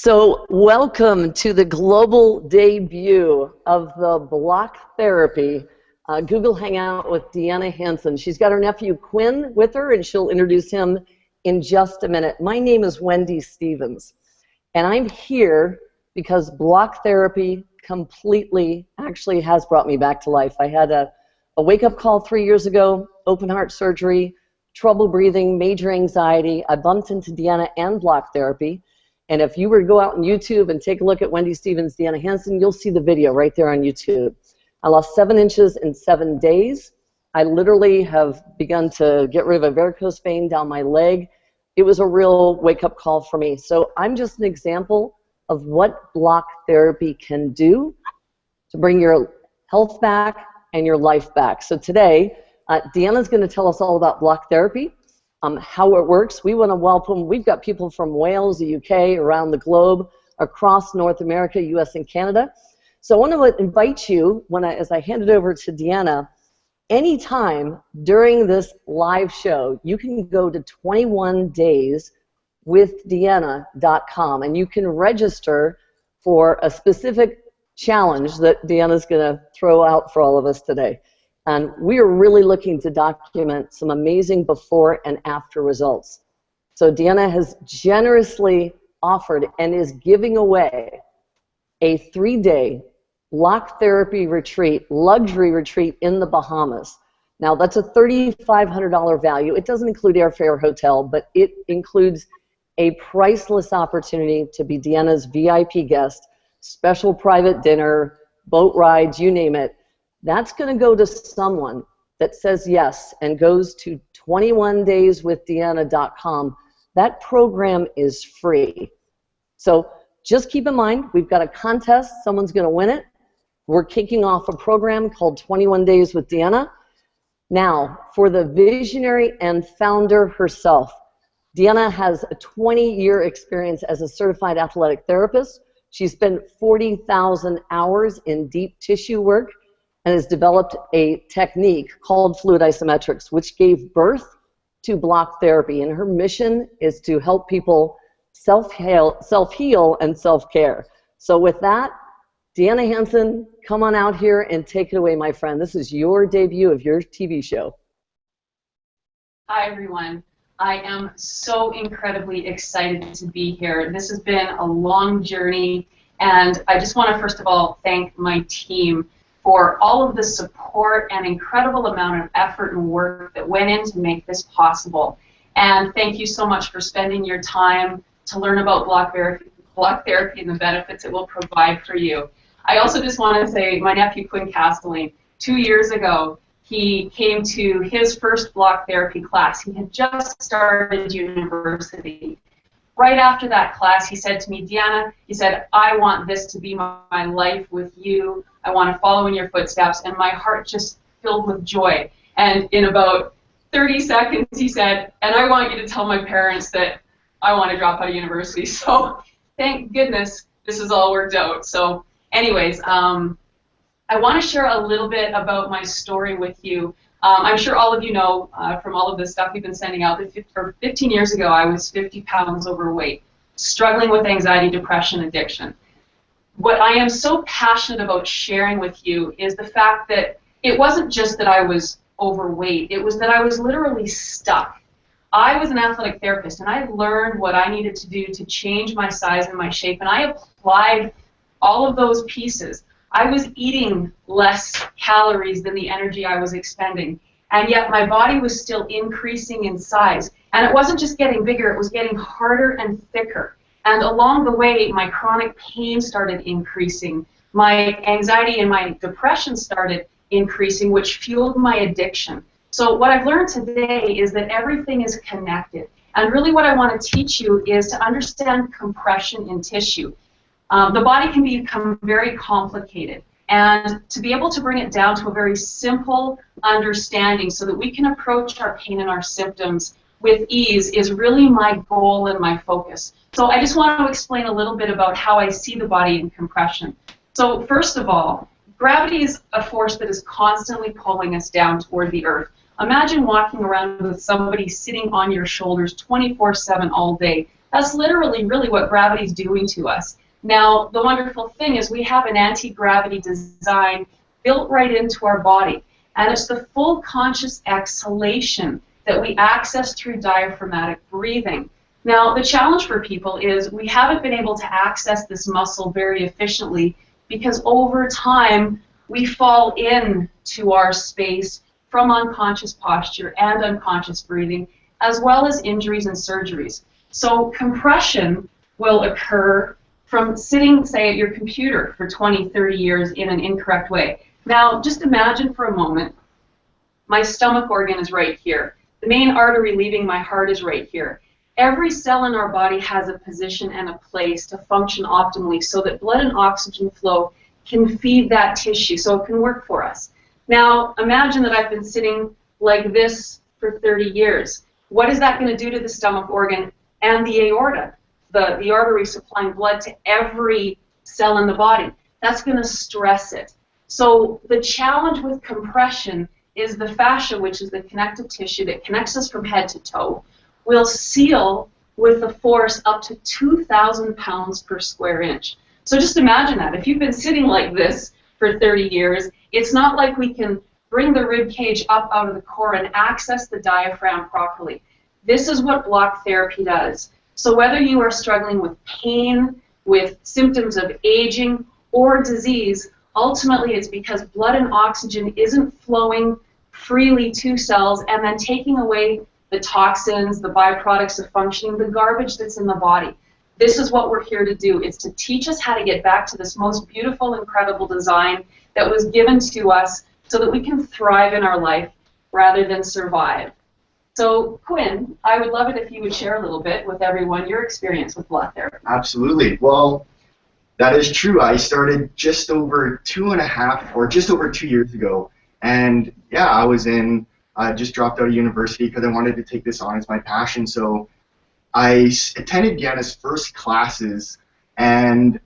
So welcome to the global debut of the block therapy Google Hangout with Deanna Hansen. She's got her nephew Quinn with her, and she'll introduce him in just a minute. My name is Wendy Stevens, and I'm here because block therapy completely actually has brought me back to life. I had a wake-up call 3 years ago, open heart surgery, trouble breathing, major anxiety. I bumped into Deanna and block therapy. And if you were to go out on YouTube and take a look at Wendy Stevens, Deanna Hansen, you'll see the video right there on YouTube. I lost 7 inches in 7 days. I literally have begun to get rid of a varicose vein down my leg. It was a real wake-up call for me. So I'm just an example of what block therapy can do to bring your health back and your life back. So today, Deanna's going to tell us all about block therapy. How it works. We want to welcome, we've got people from Wales, the UK, around the globe, across North America, US and Canada. So I want to invite you, as I hand it over to Deanna, anytime during this live show, you can go to 21dayswithdeanna.com and you can register for a specific challenge that Deanna's going to throw out for all of us today. And we are really looking to document some amazing before and after results. So Deanna has generously offered and is giving away a 3-day block therapy retreat, luxury retreat in the Bahamas. Now that's a $3,500 value. It doesn't include airfare, hotel, but it includes a priceless opportunity to be Deanna's VIP guest, special private dinner, boat rides, you name it. That's going to go to someone that says yes and goes to 21dayswithdeanna.com. That program is free. So just keep in mind, we've got a contest. Someone's going to win it. We're kicking off a program called 21 Days with Deanna. Now, for the visionary and founder herself, Deanna has a 20-year experience as a certified athletic therapist. She spent 40,000 hours in deep tissue work and has developed a technique called fluid isometrics, which gave birth to block therapy. And her mission is to help people self-heal and self-care. So with that, Deanna Hansen, come on out here and take it away, my friend. This is your debut of your TV show. Hi, everyone. I am so incredibly excited to be here. This has been a long journey, and I just want to, first of all, thank my team for all of the support and incredible amount of effort and work that went in to make this possible. And thank you so much for spending your time to learn about block therapy and the benefits it will provide for you. I also just want to say my nephew Quinn 2 years ago, he came to his first block therapy class. He had just started university. Right after that class, he said to me, Deanna, he said, I want this to be my life with you. I want to follow in your footsteps. And my heart just filled with joy. And in about 30 seconds, he said, and I want you to tell my parents that I want to drop out of university. So thank goodness this has all worked out. So anyways, I want to share a little bit about my story with you. I'm sure all of you know from all of the stuff we've been sending out that for 15 years ago I was 50 pounds overweight, struggling with anxiety, depression, addiction. What I am so passionate about sharing with you is the fact that it wasn't just that I was overweight, it was that I was literally stuck. I was an athletic therapist and I learned what I needed to do to change my size and my shape, and I applied all of those pieces. I was eating less calories than the energy I was expending, and yet my body was still increasing in size. And it wasn't just getting bigger, it was getting harder and thicker. And along the way, my chronic pain started increasing. My anxiety and my depression started increasing, which fueled my addiction. So what I've learned today is that everything is connected. And really what I want to teach you is to understand compression in tissue. The body can become very complicated, and to be able to bring it down to a very simple understanding so that we can approach our pain and our symptoms with ease is really my goal and my focus. So I just want to explain a little bit about how I see the body in compression. So first of all, gravity is a force that is constantly pulling us down toward the earth. Imagine walking around with somebody sitting on your shoulders 24/7 all day. That's literally really what gravity's doing to us. Now, the wonderful thing is we have an anti-gravity design built right into our body, and it's the full conscious exhalation that we access through diaphragmatic breathing. Now, the challenge for people is we haven't been able to access this muscle very efficiently because over time we fall into our space from unconscious posture and unconscious breathing, as well as injuries and surgeries. So compression will occur from sitting, say, at your computer for 20, 30 years in an incorrect way. Now, just imagine for a moment, my stomach organ is right here. The main artery leaving my heart is right here. Every cell in our body has a position and a place to function optimally so that blood and oxygen flow can feed that tissue so it can work for us. Now, imagine that I've been sitting like this for 30 years. What is that going to do to the stomach organ and the aorta, the artery supplying blood to every cell in the body? That's going to stress it. So the challenge with compression is the fascia, which is the connective tissue that connects us from head to toe, will seal with a force up to 2,000 pounds per square inch. So just imagine that. If you've been sitting like this for 30 years, it's not like we can bring the rib cage up out of the core and access the diaphragm properly. This is what block therapy does. So whether you are struggling with pain, with symptoms of aging, or disease, ultimately it's because blood and oxygen isn't flowing freely to cells and then taking away the toxins, the byproducts of functioning, the garbage that's in the body. This is what we're here to do. It's to teach us how to get back to this most beautiful, incredible design that was given to us so that we can thrive in our life rather than survive. So, Quinn, I would love it if you would share a little bit with everyone your experience with block therapy. Absolutely. Well, that is true. I started just over 2.5 or just over 2 years ago. And yeah, I was just dropped out of university because I wanted to take this on as my passion. So I attended Deanna's first classes, and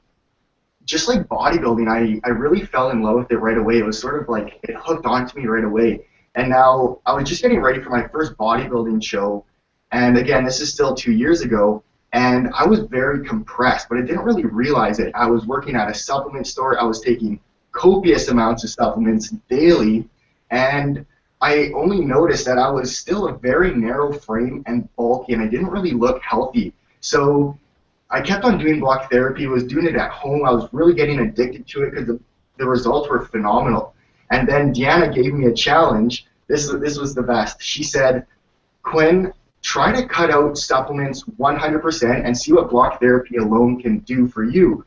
just like bodybuilding, I really fell in love with it right away. It was sort of like it hooked onto me right away. And now I was just getting ready for my first bodybuilding show. And again, this is still 2 years ago. And I was very compressed, but I didn't really realize it. I was working at a supplement store. I was taking copious amounts of supplements daily. And I only noticed that I was still a very narrow frame and bulky, and I didn't really look healthy. So I kept on doing block therapy, was doing it at home. I was really getting addicted to it because the results were phenomenal. And then Deanna gave me a challenge. This was the best. She said, Quinn, try to cut out supplements 100% and see what block therapy alone can do for you.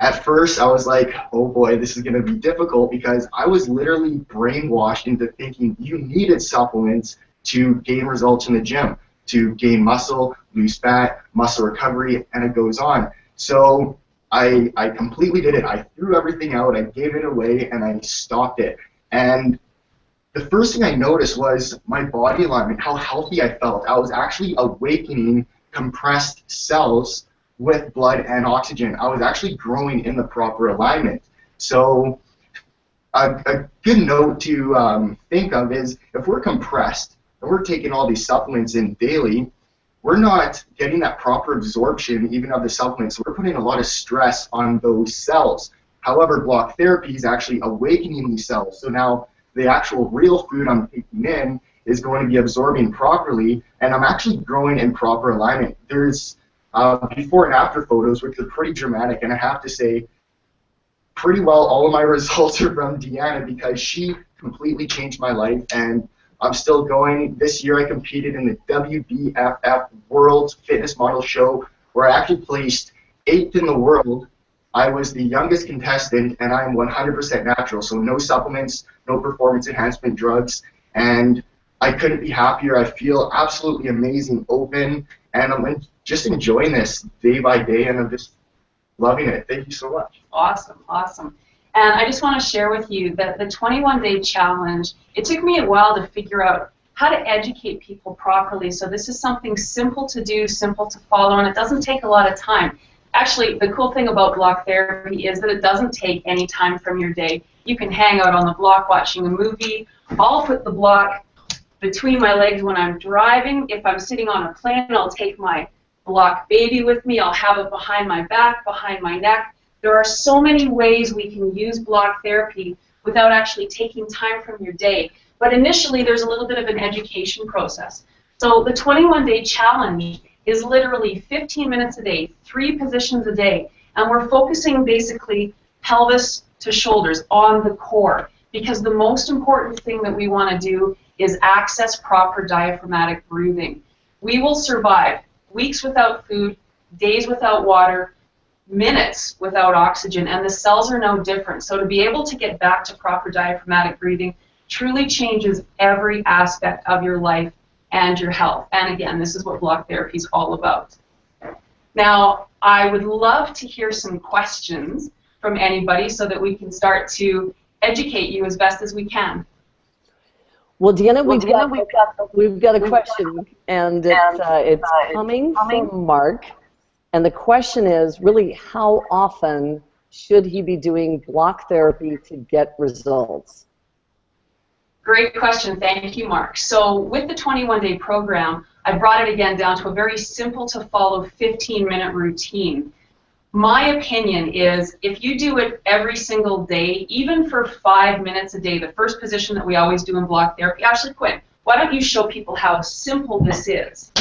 At first, I was like, oh boy, this is going to be difficult because I was literally brainwashed into thinking you needed supplements to gain results in the gym, to gain muscle, lose fat, muscle recovery, and it goes on. So I completely did it. I threw everything out, I gave it away, and I stopped it. And the first thing I noticed was my body alignment, how healthy I felt. I was actually awakening compressed cells with blood and oxygen. I was actually growing in the proper alignment. So a good note to think of is if we're compressed and we're taking all these supplements in daily, we're not getting that proper absorption even of the supplements. So we're putting a lot of stress on those cells. However, block therapy is actually awakening these cells. So now the actual real food I'm taking in is going to be absorbing properly, and I'm actually growing in proper alignment. There's before and after photos, which are pretty dramatic, and I have to say, pretty well all of my results are from Deanna because she completely changed my life, and I'm still going. This year I competed in the WBFF World Fitness Model Show, where I actually placed 8th in the world. I was the youngest contestant, and I am 100% natural, so no supplements, no performance enhancement drugs, and I couldn't be happier. I feel absolutely amazing, open, and I'm just enjoying this day by day, and I'm just loving it. Thank you so much. Awesome, awesome. And I just want to share with you that the 21-day challenge, it took me a while to figure out how to educate people properly. So this is something simple to do, simple to follow, and it doesn't take a lot of time. Actually, the cool thing about block therapy is that it doesn't take any time from your day. You can hang out on the block watching a movie. I'll put the block between my legs when I'm driving. If I'm sitting on a plane, I'll take my block baby with me. I'll have it behind my back, behind my neck. There are so many ways we can use block therapy without actually taking time from your day. But initially, there's a little bit of an education process. So the 21-day challenge is literally 15 minutes a day, 3 positions a day, and we're focusing basically pelvis to shoulders on the core, because the most important thing that we want to do is access proper diaphragmatic breathing. We will survive weeks without food, days without water, minutes without oxygen, and the cells are no different. So to be able to get back to proper diaphragmatic breathing truly changes every aspect of your life and your health. And again, this is what block therapy is all about. Now, I would love to hear some questions from anybody so that we can start to educate you as best as we can. Well, Deanna, we've got a question, and it's coming from Mark. And the question is, really, how often should he be doing block therapy to get results? Great question. Thank you, Mark. So with the 21-day program, I brought it again down to a very simple to follow 15-minute routine. My opinion is if you do it every single day, even for 5 minutes a day, the first position that we always do in block therapy, actually, Quinn, why don't you show people how simple this is?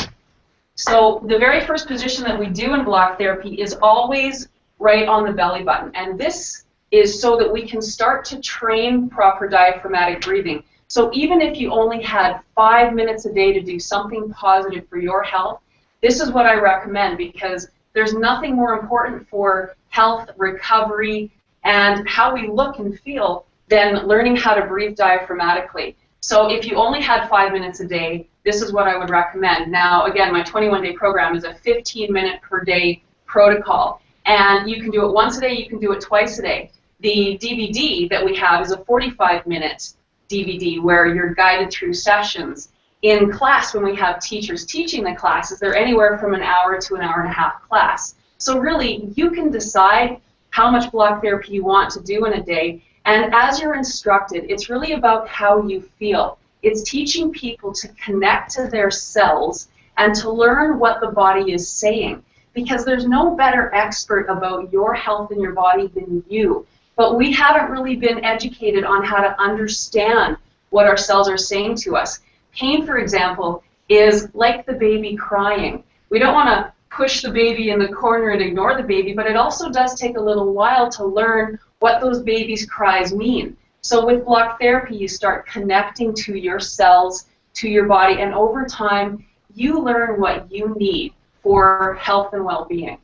So the very first position that we do in block therapy is always right on the belly button. And this is so that we can start to train proper diaphragmatic breathing. So even if you only had 5 minutes a day to do something positive for your health, this is what I recommend, because there's nothing more important for health, recovery, and how we look and feel than learning how to breathe diaphragmatically. So if you only had 5 minutes a day, this is what I would recommend. Now, again, my 21-day program is a 15-minute per day protocol. And you can do it once a day, you can do it twice a day. The DVD that we have is a 45-minute DVD where you're guided through sessions. In class, when we have teachers teaching the classes, they're anywhere from an hour to an hour and a half class. So really, you can decide how much block therapy you want to do in a day. And as you're instructed, it's really about how you feel. It's teaching people to connect to their cells and to learn what the body is saying. Because there's no better expert about your health and your body than you. But we haven't really been educated on how to understand what our cells are saying to us. Pain, for example, is like the baby crying. We don't want to push the baby in the corner and ignore the baby, but it also does take a little while to learn what those babies' cries mean. So with block therapy, you start connecting to your cells, to your body, and over time, you learn what you need for health and well-being.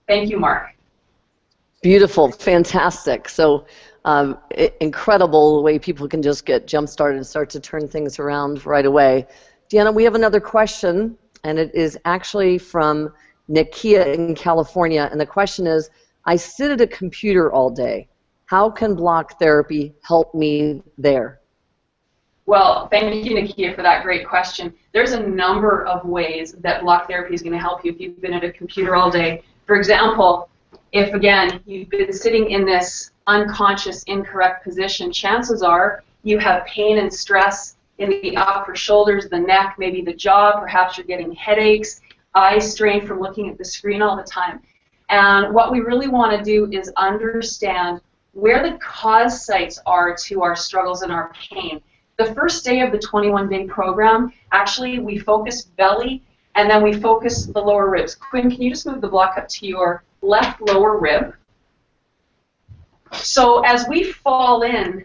Thank you, Mark. Beautiful, fantastic. So incredible the way people can just get jump-started and start to turn things around right away. Deanna, we have another question, and it is actually from Nikia in California. And the question is, I sit at a computer all day. How can block therapy help me there? Well, thank you, Nikia, for that great question. There's a number of ways that block therapy is going to help you if you've been at a computer all day. For example, if, again, you've been sitting in this unconscious, incorrect position, chances are you have pain and stress in the upper shoulders, the neck, maybe the jaw. Perhaps you're getting headaches, eye strain from looking at the screen all the time. And what we really want to do is understand where the cause sites are to our struggles and our pain. The first day of the 21-day program, actually, we focus belly, and then we focus the lower ribs. Quinn, can you just move the block up to your left lower rib? So as we fall in,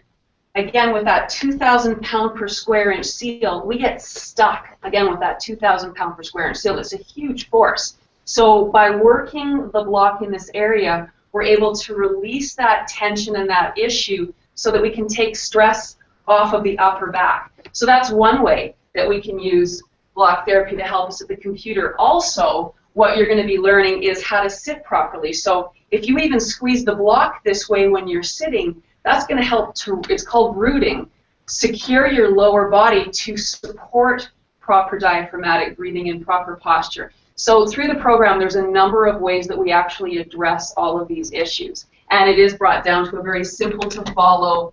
again, with that 2,000 pound per square inch seal, we get stuck, again, with that 2,000 pound per square inch seal. It's a huge force. So by working the block in this area, we're able to release that tension and that issue so that we can take stress off of the upper back. So that's one way that we can use block therapy to help us at the computer. Also, what you're going to be learning is how to sit properly. So if you even squeeze the block this way when you're sitting, that's going to help to, it's called rooting, secure your lower body to support proper diaphragmatic breathing and proper posture. So through the program, there's a number of ways that we actually address all of these issues. And it is brought down to a very simple to follow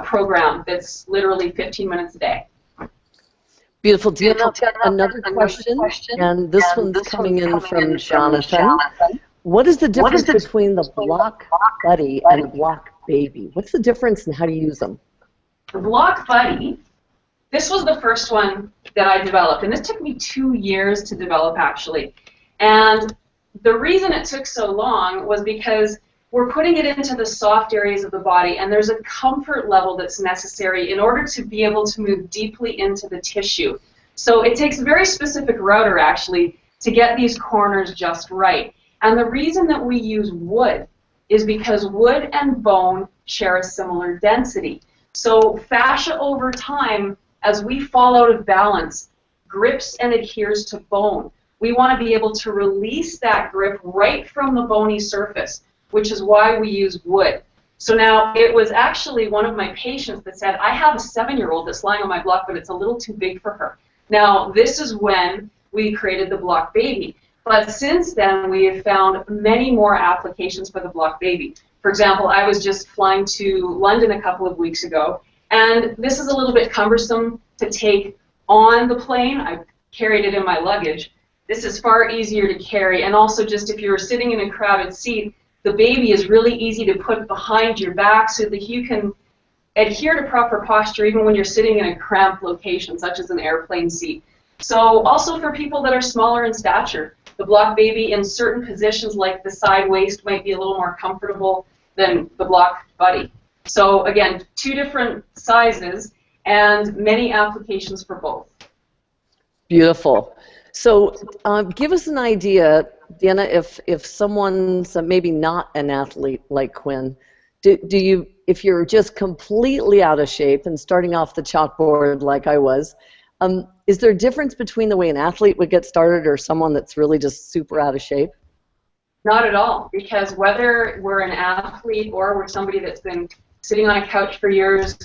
program that's literally 15 minutes a day. Beautiful. Deanna, I've got another question, and this one's coming in from Jonathan. What is the difference between the Block Buddy and the Block Baby? What's the difference and how do you use them? The Block Buddy, this was the first one that I developed, and this took me 2 years to develop, actually. And the reason it took so long was because we're putting it into the soft areas of the body, and there's a comfort level that's necessary in order to be able to move deeply into the tissue. So it takes a very specific router, actually, to get these corners just right. And the reason that we use wood is because wood and bone share a similar density. So fascia over time, as we fall out of balance, grips and adheres to bone. We want to be able to release that grip right from the bony surface, which is why we use wood. So now it was actually one of my patients that said, I have a 7-year-old that's lying on my block, but it's a little too big for her. Now this is when we created the Block Baby. But since then, we have found many more applications for the Block Baby. For example, I was just flying to London a couple of weeks ago, and this is a little bit cumbersome to take on the plane. I carried it in my luggage. This is far easier to carry, and also just if you're sitting in a crowded seat, the baby is really easy to put behind your back so that you can adhere to proper posture even when you're sitting in a cramped location, such as an airplane seat. So also for people that are smaller in stature, the Block Baby in certain positions like the side waist might be a little more comfortable than the Block Buddy. So again, 2 different sizes and many applications for both. Beautiful. So give us an idea, Deanna, if someone's maybe not an athlete like Quinn, do you, if you're just completely out of shape and starting off the chalkboard like I was, is there a difference between the way an athlete would get started or someone that's really just super out of shape? Not at all, because whether we're an athlete or we're somebody that's been sitting on a couch for years,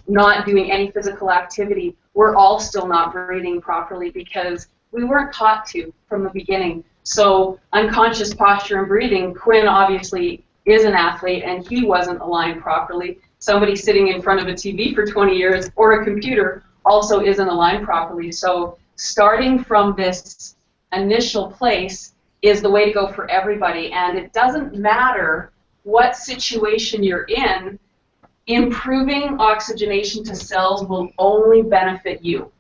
not doing any physical activity, we're all still not breathing properly because we weren't taught to from the beginning. So unconscious posture and breathing, Quinn obviously is an athlete and he wasn't aligned properly. Somebody sitting in front of a TV for 20 years or a computer also isn't aligned properly. So starting from this initial place is the way to go for everybody, and it doesn't matter what situation you're in, improving oxygenation to cells will only benefit you.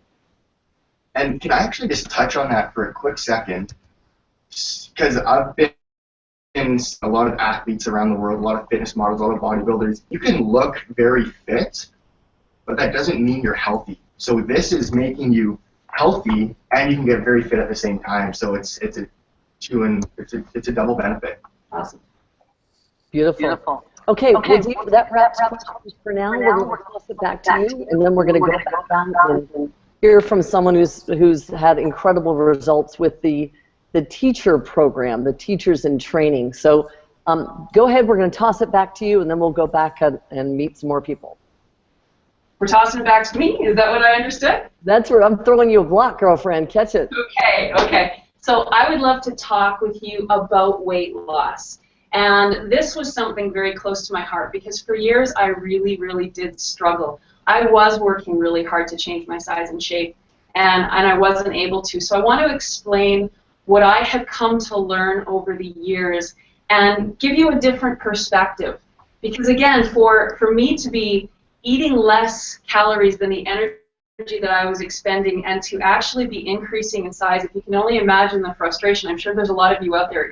And can I actually just touch on that for a quick second? Because I've been in a lot of athletes around the world, a lot of fitness models, a lot of bodybuilders. You can look very fit, but that doesn't mean you're healthy. So this is making you healthy, and you can get very fit at the same time. So it's a double benefit. Awesome. Beautiful. Okay, well, that wraps questions for now. We're going to toss it back to you, and then we're going to go back and hear from someone who's had incredible results with the teacher program, the teachers in training. So go ahead, we're going to toss it back to you, and then we'll go back and meet some more people. We're tossing it back to me? Is that what I understood? That's where I'm throwing you a block, girlfriend. Catch it. Okay. So I would love to talk with you about weight loss. And this was something very close to my heart because for years I really, really did struggle. I was working really hard to change my size and shape, and I wasn't able to. So I want to explain what I have come to learn over the years and give you a different perspective. Because again, for me to be eating less calories than the energy that I was expending and to actually be increasing in size, if you can only imagine the frustration, I'm sure there's a lot of you out there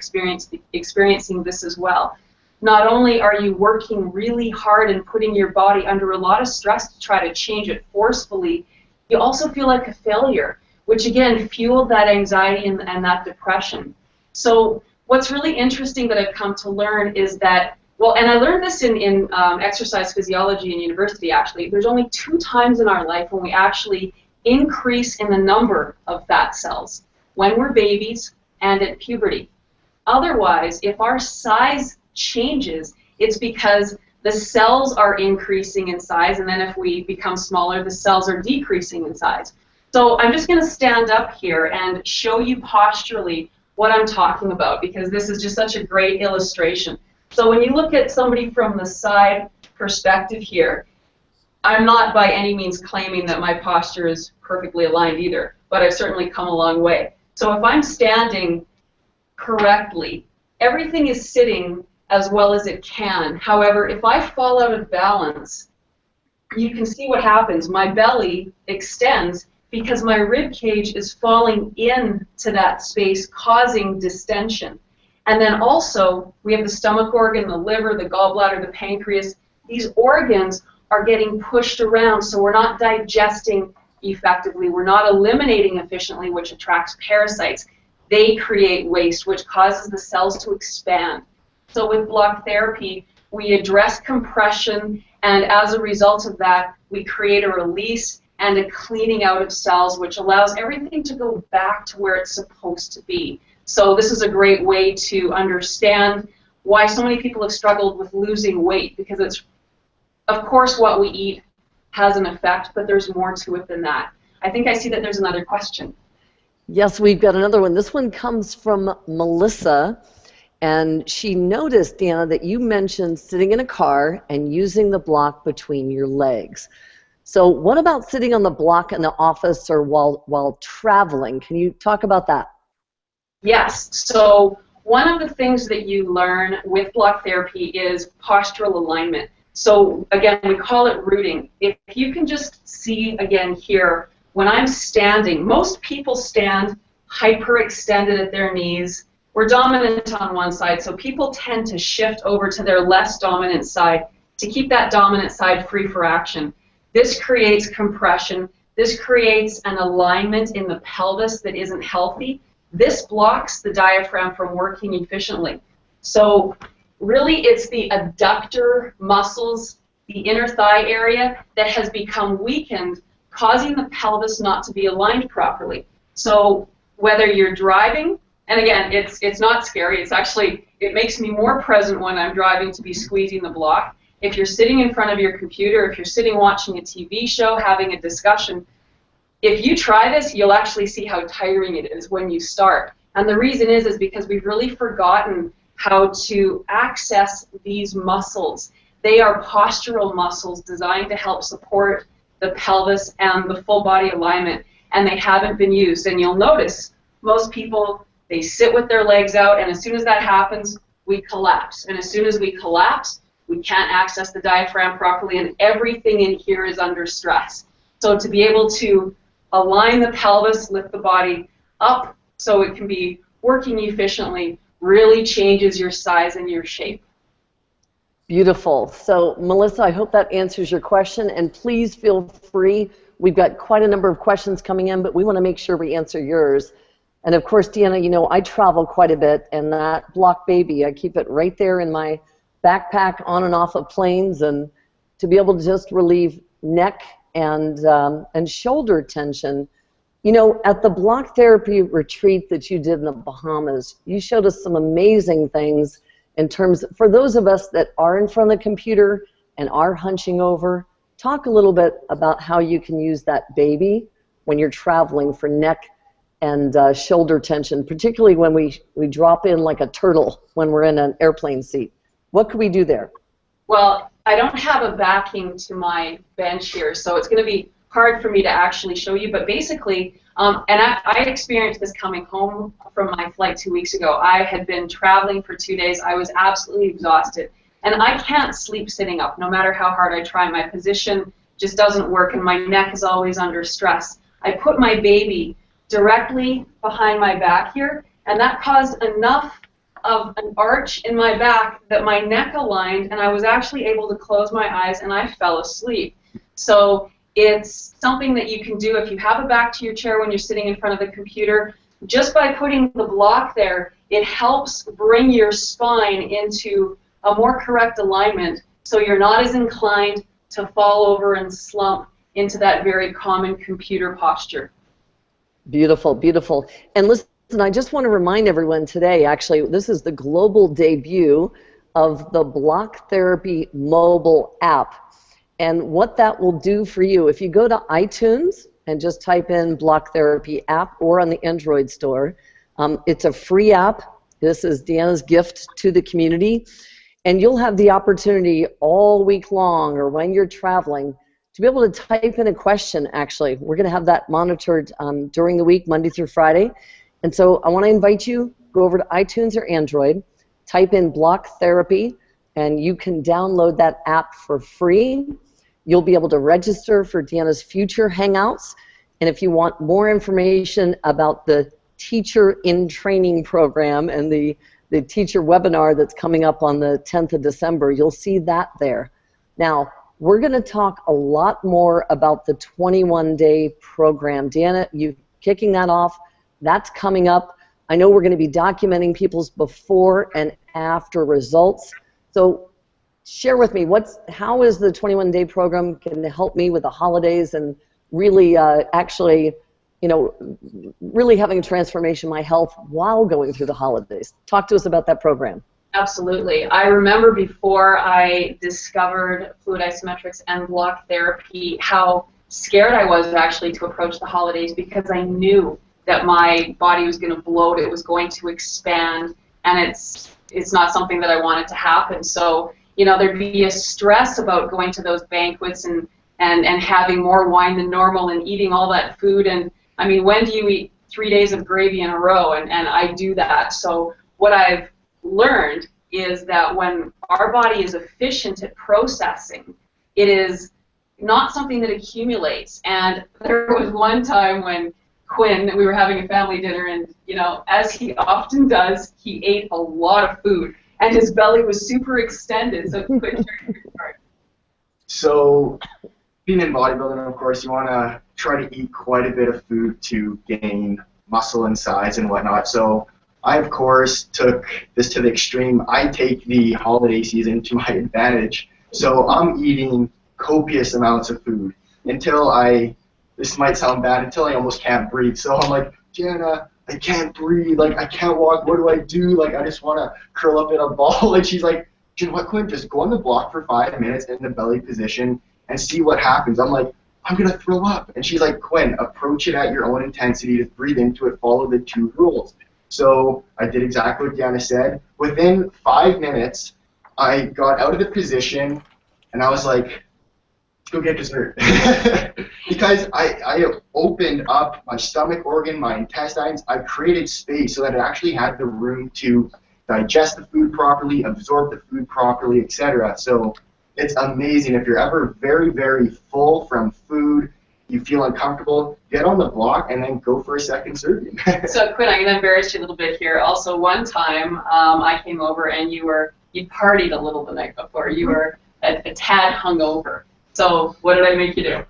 experiencing this as well. Not only are you working really hard and putting your body under a lot of stress to try to change it forcefully, you also feel like a failure, which again fueled that anxiety and that depression. So what's really interesting that I've come to learn is that, well, and I learned this in exercise physiology in university actually, there's only 2 times in our life when we actually increase in the number of fat cells, when we're babies and at puberty. Otherwise, if our size changes, it's because the cells are increasing in size, and then if we become smaller, the cells are decreasing in size. So I'm just going to stand up here and show you posturally what I'm talking about, because this is just such a great illustration. So when you look at somebody from the side perspective here, I'm not by any means claiming that my posture is perfectly aligned either, but I've certainly come a long way. So if I'm standing correctly, everything is sitting as well as it can. However, if I fall out of balance, you can see what happens. My belly extends because my rib cage is falling into that space, causing distension. And then also, we have the stomach organ, the liver, the gallbladder, the pancreas. These organs are getting pushed around, so we're not digesting effectively. We're not eliminating efficiently, which attracts parasites. They create waste, which causes the cells to expand. So with block therapy, we address compression, and as a result of that, we create a release and a cleaning out of cells, which allows everything to go back to where it's supposed to be. So this is a great way to understand why so many people have struggled with losing weight, because it's, of course, what we eat has an effect, but there's more to it than that. I think I see that there's another question. Yes, we've got another one. This one comes from Melissa, and she noticed, Deanna, that you mentioned sitting in a car and using the block between your legs. So what about sitting on the block in the office or while traveling? Can you talk about that? Yes. So one of the things that you learn with block therapy is postural alignment. So again, we call it rooting. If you can just see again here, when I'm standing, most people stand hyperextended at their knees. We're dominant on one side, so people tend to shift over to their less dominant side to keep that dominant side free for action. This creates compression. This creates an alignment in the pelvis that isn't healthy. This blocks the diaphragm from working efficiently. So really, it's the adductor muscles, the inner thigh area, that has become weakened, causing the pelvis not to be aligned properly. So whether you're driving, and again, it's not scary. It's actually, it makes me more present when I'm driving to be squeezing the block. If you're sitting in front of your computer, if you're sitting watching a TV show, having a discussion, if you try this, you'll actually see how tiring it is when you start. And the reason is because we've really forgotten how to access these muscles. They are postural muscles designed to help support the pelvis and the full body alignment, and they haven't been used. And you'll notice most people, they sit with their legs out, and as soon as that happens, we collapse. And as soon as we collapse, we can't access the diaphragm properly, and everything in here is under stress. So to be able to align the pelvis, lift the body up so it can be working efficiently, really changes your size and your shape. Beautiful. So, Melissa, I hope that answers your question, and please feel free. We've got quite a number of questions coming in, but we want to make sure we answer yours. And of course, Deanna, you know, I travel quite a bit, and that block baby, I keep it right there in my backpack on and off of planes, and to be able to just relieve neck and shoulder tension. You know, at the block therapy retreat that you did in the Bahamas, you showed us some amazing things in terms, for those of us that are in front of the computer and are hunching over. Talk a little bit about how you can use that baby when you're traveling for neck and shoulder tension, particularly when we drop in like a turtle when we're in an airplane seat. What can we do there? Well, I don't have a backing to my bench here, so it's going to be hard for me to actually show you, but basically, and I experienced this coming home from my flight 2 weeks ago. I had been traveling for 2 days. I was absolutely exhausted, and I can't sleep sitting up no matter how hard I try. My position just doesn't work, and my neck is always under stress. I put my baby directly behind my back here, and that caused enough of an arch in my back that my neck aligned, and I was actually able to close my eyes, and I fell asleep. So it's something that you can do if you have a back to your chair when you're sitting in front of the computer. Just by putting the block there, it helps bring your spine into a more correct alignment, so you're not as inclined to fall over and slump into that very common computer posture. Beautiful, beautiful. And listen, I just want to remind everyone today, actually, this is the global debut of the Block Therapy mobile app. And what that will do for you, if you go to iTunes and just type in Block Therapy app, or on the Android store, it's a free app. This is Deanna's gift to the community. And you'll have the opportunity all week long, or when you're traveling, to be able to type in a question, actually. We're going to have that monitored during the week, Monday through Friday. And so I want to invite you, go over to iTunes or Android, type in Block Therapy, and you can download that app for free. You'll be able to register for Deanna's future Hangouts. And if you want more information about the Teacher in Training program and the teacher webinar that's coming up on the 10th of December, you'll see that there. Now, we're going to talk a lot more about the 21-day program. Deanna, you kicking that off. That's coming up. I know we're going to be documenting people's before and after results. So share with me, how is the 21-day program going to help me with the holidays and really actually, really having a transformation in my health while going through the holidays? Talk to us about that program. Absolutely. I remember before I discovered fluid isometrics and block therapy how scared I was actually to approach the holidays, because I knew that my body was going to bloat, it was going to expand, and it's not something that I wanted to happen. So, there'd be a stress about going to those banquets and having more wine than normal and eating all that food. And I mean, when do you eat 3 days of gravy in a row? And I do that. So what I've learned is that when our body is efficient at processing, it is not something that accumulates. And there was one time when Quinn, we were having a family dinner, and as he often does, he ate a lot of food, and his belly was super extended. So Quinn, share your part. So, being in bodybuilding, of course, you want to try to eat quite a bit of food to gain muscle and size and whatnot. So I, of course, took this to the extreme. I take the holiday season to my advantage. So I'm eating copious amounts of food until this might sound bad, until I almost can't breathe. So I'm like, Deanna, I can't breathe. Like, I can't walk. What do I do? Like, I just want to curl up in a ball. And she's like, you know what, Quinn? Just go on the block for 5 minutes in the belly position and see what happens. I'm like, I'm going to throw up. And she's like, Quinn, approach it at your own intensity. Just breathe into it. Follow the 2 rules. So I did exactly what Deanna said. Within 5 minutes, I got out of the position, and I was like, let's go get dessert. Because I opened up my stomach organ, my intestines. I created space so that it actually had the room to digest the food properly, absorb the food properly, etc. So it's amazing. If you're ever very, very full from food, you feel uncomfortable, get on the block and then go for a second serving. So Quinn, I'm going to embarrass you a little bit here. Also, one time I came over and you partied a little the night before. You were a tad hungover. So what did I make you do?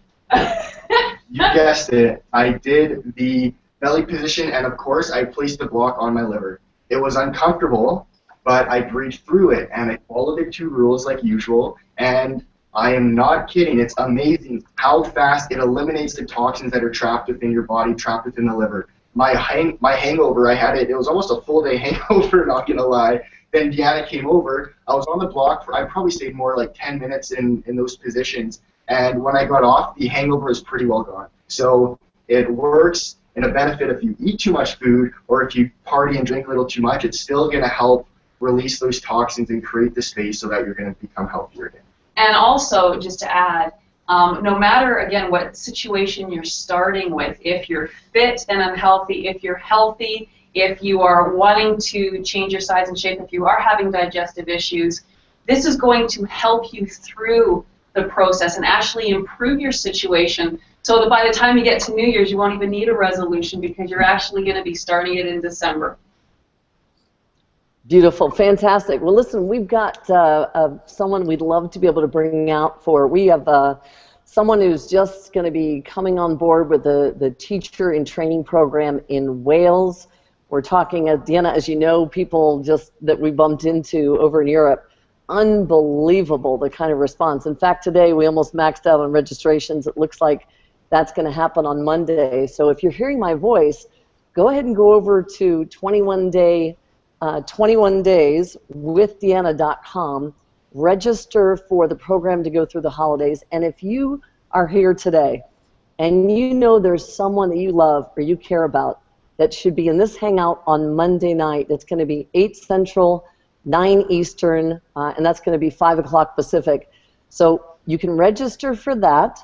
You guessed it. I did the belly position, and of course I placed the block on my liver. It was uncomfortable, but I breathed through it, and I followed the 2 rules like usual, and I am not kidding. It's amazing how fast it eliminates the toxins that are trapped within your body, trapped within the liver. My hangover, it was almost a full day hangover, not going to lie. Then Deanna came over. I was on the block I probably stayed more like 10 minutes in those positions. And when I got off, the hangover is pretty well gone. So it works in a benefit if you eat too much food or if you party and drink a little too much. It's still going to help release those toxins and create the space so that you're going to become healthier again. And also, just to add, no matter, again, what situation you're starting with, if you're fit and unhealthy, if you're healthy, if you are wanting to change your size and shape, if you are having digestive issues, this is going to help you through the process and actually improve your situation so that by the time you get to New Year's, you won't even need a resolution because you're actually going to be starting it in December. Beautiful, fantastic. Well, listen, we've got someone we'd love to be able to bring out we have someone who's just going to be coming on board with the Teacher in Training program in Wales. We're talking, Deanna, as you know, people just that we bumped into over in Europe. Unbelievable, the kind of response. In fact, today we almost maxed out on registrations. It looks like that's going to happen on Monday. So if you're hearing my voice, go ahead and go over to 21 days with Deanna.com, register for the program to go through the holidays, and if you are here today and you know there's someone that you love or you care about that should be in this hangout on Monday night, it's going to be 8 Central, 9 Eastern, and that's going to be 5 o'clock Pacific. So you can register for that.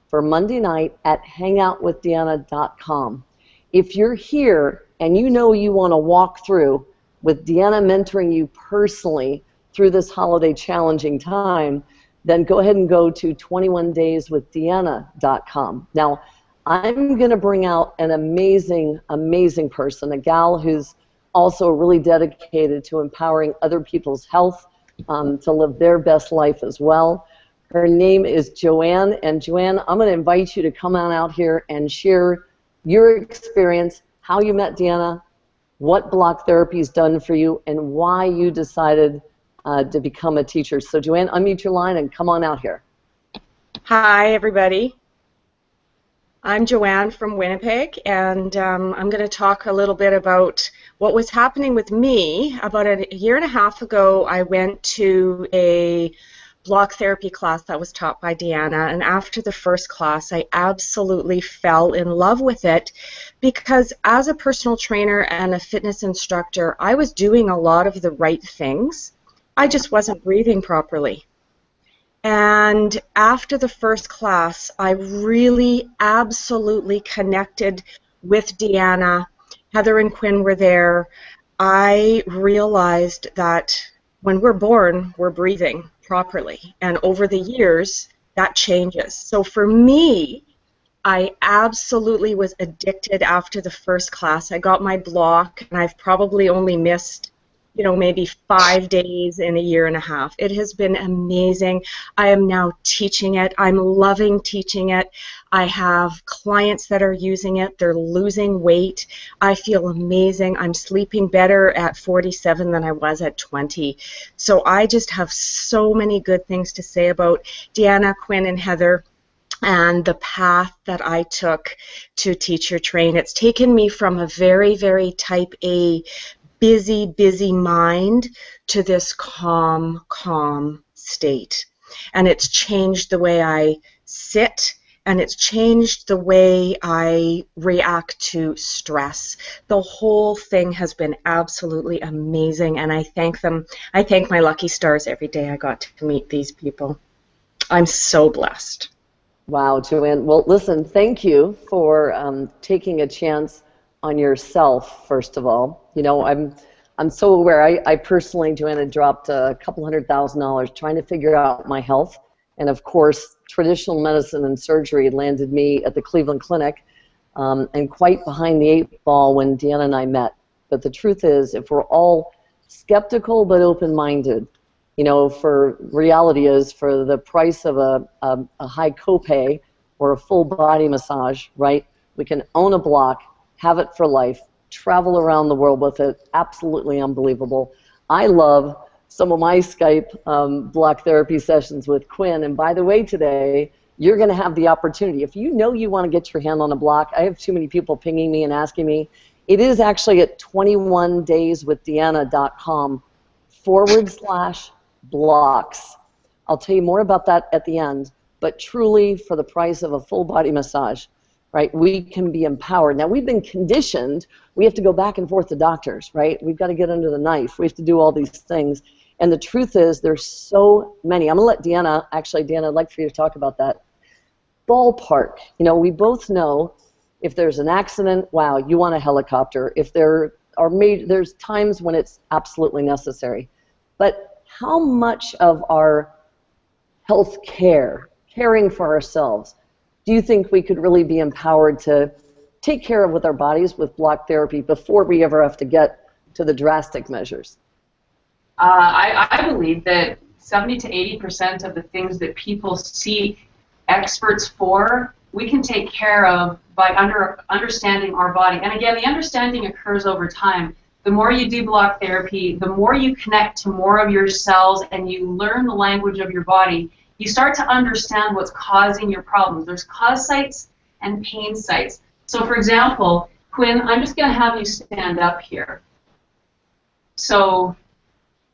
for Monday night at hangoutwithdeanna.com. If you're here and you know you want to walk through with Deanna mentoring you personally through this holiday challenging time, then go ahead and go to 21dayswithdeanna.com. Now, I'm going to bring out an amazing, amazing person, a gal who's also really dedicated to empowering other people's health to live their best life as well. Her name is Joanne, and Joanne, I'm going to invite you to come on out here and share your experience, how you met Deanna, what block therapy has done for you, and why you decided to become a teacher. So Joanne, unmute your line and come on out here. Hi, everybody. I'm Joanne from Winnipeg, and I'm going to talk a little bit about what was happening with me. About a year and a half ago, I went to a block therapy class that was taught by Deanna, and after the first class, I absolutely fell in love with it because as a personal trainer and a fitness instructor, I was doing a lot of the right things. I just wasn't breathing properly. And after the first class, I really absolutely connected with Deanna. Heather and Quinn were there. I realized that when we're born, we're breathing properly. And over the years, that changes. So for me, I absolutely was addicted after the first class. I got my block, and I've probably only missed maybe 5 days in a year and a half. It has been amazing. I am now teaching it. I'm loving teaching it. I have clients that are using it. They're losing weight. I feel amazing. I'm sleeping better at 47 than I was at 20. So I just have so many good things to say about Deanna, Quinn, and Heather and the path that I took to teacher train. It's taken me from a very, very type A busy mind to this calm state. And it's changed the way I sit, and it's changed the way I react to stress. The whole thing has been absolutely amazing, and I thank them. I thank my lucky stars every day I got to meet these people. I'm so blessed. Wow, Joanne. Well, listen, thank you for taking a chance on yourself, first of all. I'm so aware. I personally, Joanna, dropped a couple $100,000 trying to figure out my health. And of course, traditional medicine and surgery landed me at the Cleveland Clinic and quite behind the 8 ball when Deanna and I met. But the truth is, if we're all skeptical but open-minded, for reality is for the price of a high copay or a full body massage, right? We can own a block, have it for life, travel around the world with it. Absolutely unbelievable. I love some of my Skype block therapy sessions with Quinn. And by the way, today, you're going to have the opportunity. If you know you want to get your hand on a block, I have too many people pinging me and asking me. It is actually at 21dayswithdeanna.com/blocks. I'll tell you more about that at the end. But truly, for the price of a full body massage, right, we can be empowered. Now, we've been conditioned. We have to go back and forth to doctors, right? We've got to get under the knife. We have to do all these things. And the truth is, there's so many. I'm going to let Deanna, Deanna, I'd like for you to talk about that. Ballpark. We both know if there's an accident, wow, you want a helicopter. If there's times when it's absolutely necessary. But how much of our health care, caring for ourselves, do you think we could really be empowered to take care of with our bodies with block therapy before we ever have to get to the drastic measures? I believe that 70 to 80% of the things that people see experts for, we can take care of by understanding our body. And again, the understanding occurs over time. The more you do block therapy, the more you connect to more of your cells and you learn the language of your body, you start to understand what's causing your problems. There's cause sites and pain sites. So for example, Quinn, I'm just going to have you stand up here. So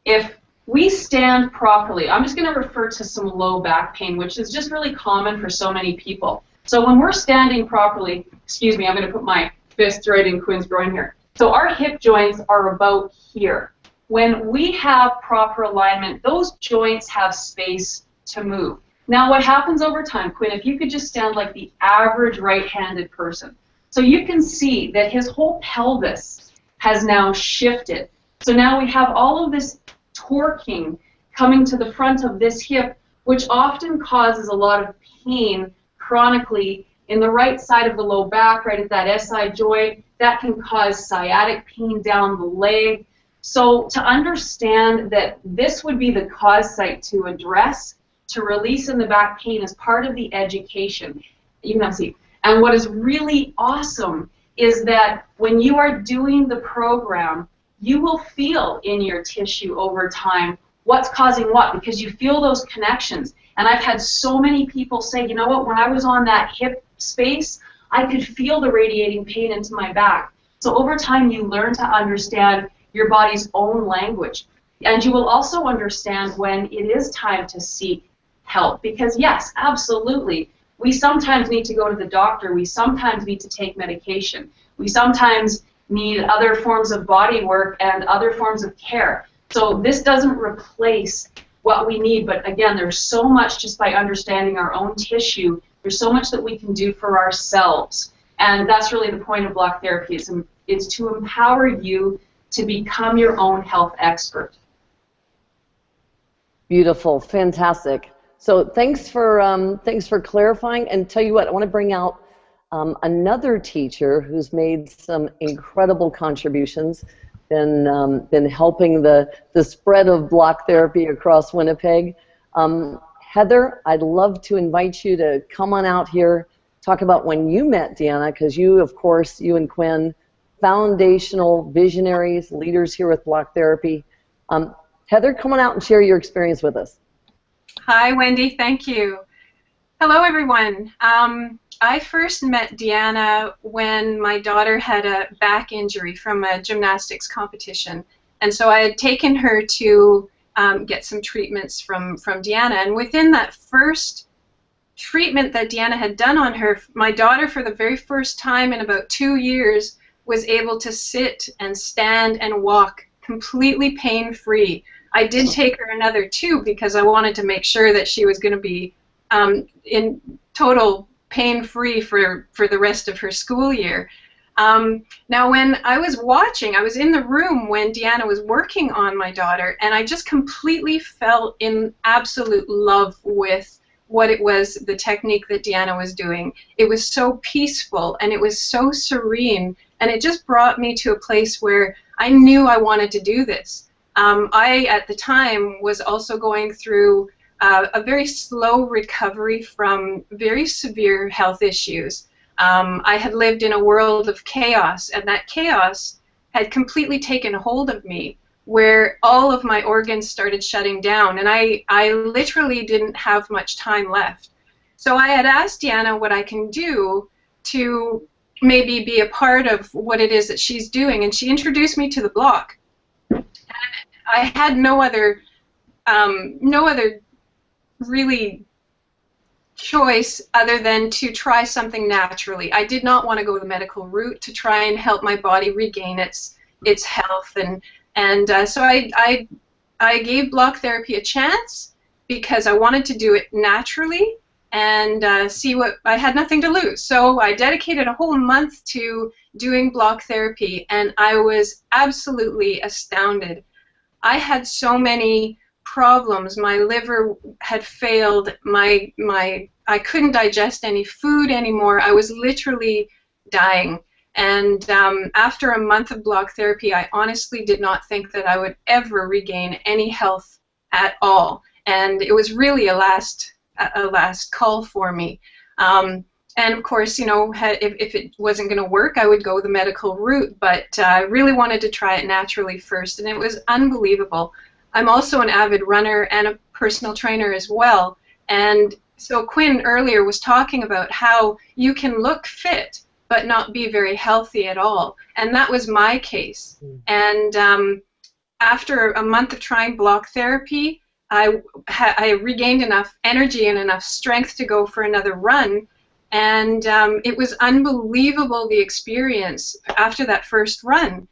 if we stand properly, I'm just going to refer to some low back pain, which is just really common for so many people. So when we're standing properly, excuse me, I'm going to put my fist right in Quinn's groin here. So our hip joints are about here. When we have proper alignment, those joints have space to move. Now what happens over time, Quinn, if you could just stand like the average right-handed person. So you can see that his whole pelvis has now shifted. So now we have all of this torquing coming to the front of this hip, which often causes a lot of pain chronically in the right side of the low back, right at that SI joint. That can cause sciatic pain down the leg. So to understand that this would be the cause site to address, to release in the back pain is part of the education. You can have a seat. And what is really awesome is that when you are doing the program, you will feel in your tissue over time what's causing what, because you feel those connections. And I've had so many people say, you know what, when I was on that hip space, I could feel the radiating pain into my back. So over time, you learn to understand your body's own language. And you will also understand when it is time to seek help. Because yes, absolutely, we sometimes need to go to the doctor. We sometimes need to take medication. We sometimes need other forms of body work and other forms of care. So this doesn't replace what we need, but again, there's so much just by understanding our own tissue. There's so much that we can do for ourselves. And that's really the point of block therapy. It's to empower you to become your own health expert. Beautiful, fantastic. So thanks for clarifying. And tell you what, I want to bring out another teacher who's made some incredible contributions. Been helping the spread of block therapy across Winnipeg. Heather, I'd love to invite you to come on out here, talk about when you met Deanna, because you, of course, you and Quinn, foundational visionaries, leaders here with block therapy. Heather, come on out and share your experience with us. Hi, Wendy. Thank you. Hello, everyone. I first met Deanna when my daughter had a back injury from a gymnastics competition. And so I had taken her to get some treatments from Deanna. And within that first treatment that Deanna had done on her, my daughter, for the very first time in about 2 years, was able to sit and stand and walk completely pain-free. I did take her another 2 because I wanted to make sure that she was going to be in total pain-free for the rest of her school year. Now, when I was watching, I was in the room when Deanna was working on my daughter, and I just completely fell in absolute love with what it was, the technique that Deanna was doing. It was so peaceful, and it was so serene, and it just brought me to a place where I knew I wanted to do this. I, at the time, was also going through a very slow recovery from very severe health issues. I had lived in a world of chaos, and that chaos had completely taken hold of me, where all of my organs started shutting down, and I literally didn't have much time left. So I had asked Deanna what I can do to maybe be a part of what it is that she's doing, and she introduced me to the block. I had no other really choice other than to try something naturally. I did not want to go the medical route to try and help my body regain its health, and so I gave block therapy a chance because I wanted to do it naturally and see what, I had nothing to lose. So I dedicated a whole month to doing block therapy, and I was absolutely astounded. I had so many problems. My liver had failed. I couldn't digest any food anymore. I was literally dying. And after a month of block therapy, I honestly did not think that I would ever regain any health at all. And it was really a last call for me. And of course, you know, if it wasn't going to work, I would go the medical route. But I really wanted to try it naturally first, and it was unbelievable. I'm also an avid runner and a personal trainer as well. And so Quinn earlier was talking about how you can look fit but not be very healthy at all. And that was my case. And after a month of trying block therapy, I regained enough energy and enough strength to go for another run. And it was unbelievable, the experience after that first run.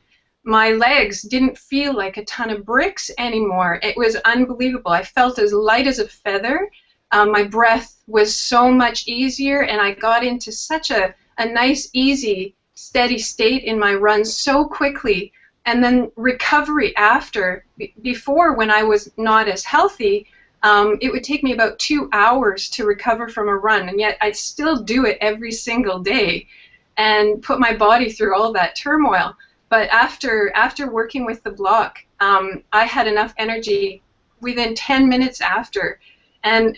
My legs didn't feel like a ton of bricks anymore. It was unbelievable. I felt as light as a feather. My breath was so much easier, and I got into such a nice, easy, steady state in my run so quickly. And then recovery after, before when I was not as healthy, it would take me about 2 hours to recover from a run, and yet I'd still do it every single day and put my body through all that turmoil. But after working with the block, I had enough energy within 10 minutes after. And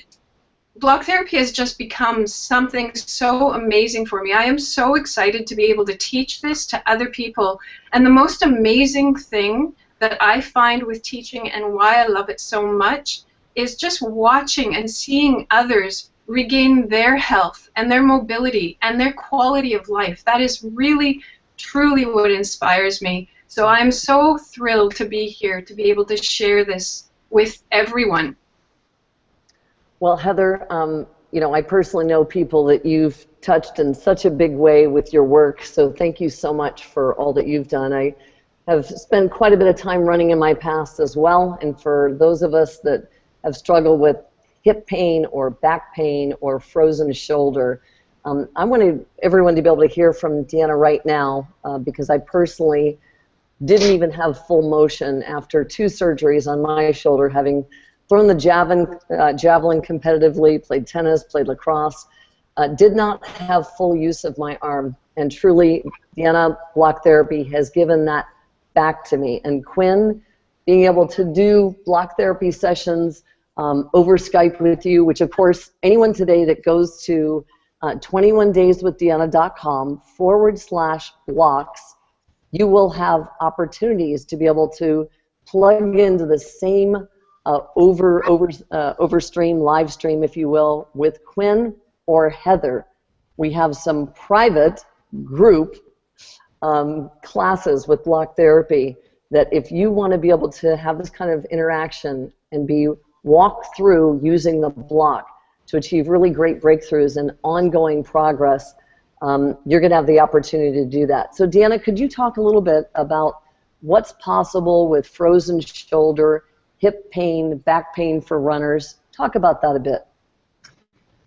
block therapy has just become something so amazing for me. I am so excited to be able to teach this to other people. And the most amazing thing that I find with teaching, and why I love it so much, is just watching and seeing others regain their health and their mobility and their quality of life. That is really, truly what inspires me. So I'm so thrilled to be here, to be able to share this with everyone. Well, Heather, you know, I personally know people that you've touched in such a big way with your work, so thank you so much for all that you've done. I have spent quite a bit of time running in my past as well, and for those of us that have struggled with hip pain or back pain or frozen shoulder, I want everyone to be able to hear from Deanna right now, because I personally didn't even have full motion after 2 surgeries on my shoulder, having thrown the javelin competitively, played tennis, played lacrosse, did not have full use of my arm. And truly, Deanna Block Therapy has given that back to me. And Quinn, being able to do block therapy sessions over Skype with you, which of course, anyone today that goes to 21dayswithdeanna.com/blocks, you will have opportunities to be able to plug into the same overstream, live stream, if you will, with Quinn or Heather. We have some private group classes with block therapy that if you want to be able to have this kind of interaction and be walked through using the block to achieve really great breakthroughs and ongoing progress, you're going to have the opportunity to do that. So Deanna, could you talk a little bit about what's possible with frozen shoulder, hip pain, back pain for runners? Talk about that a bit.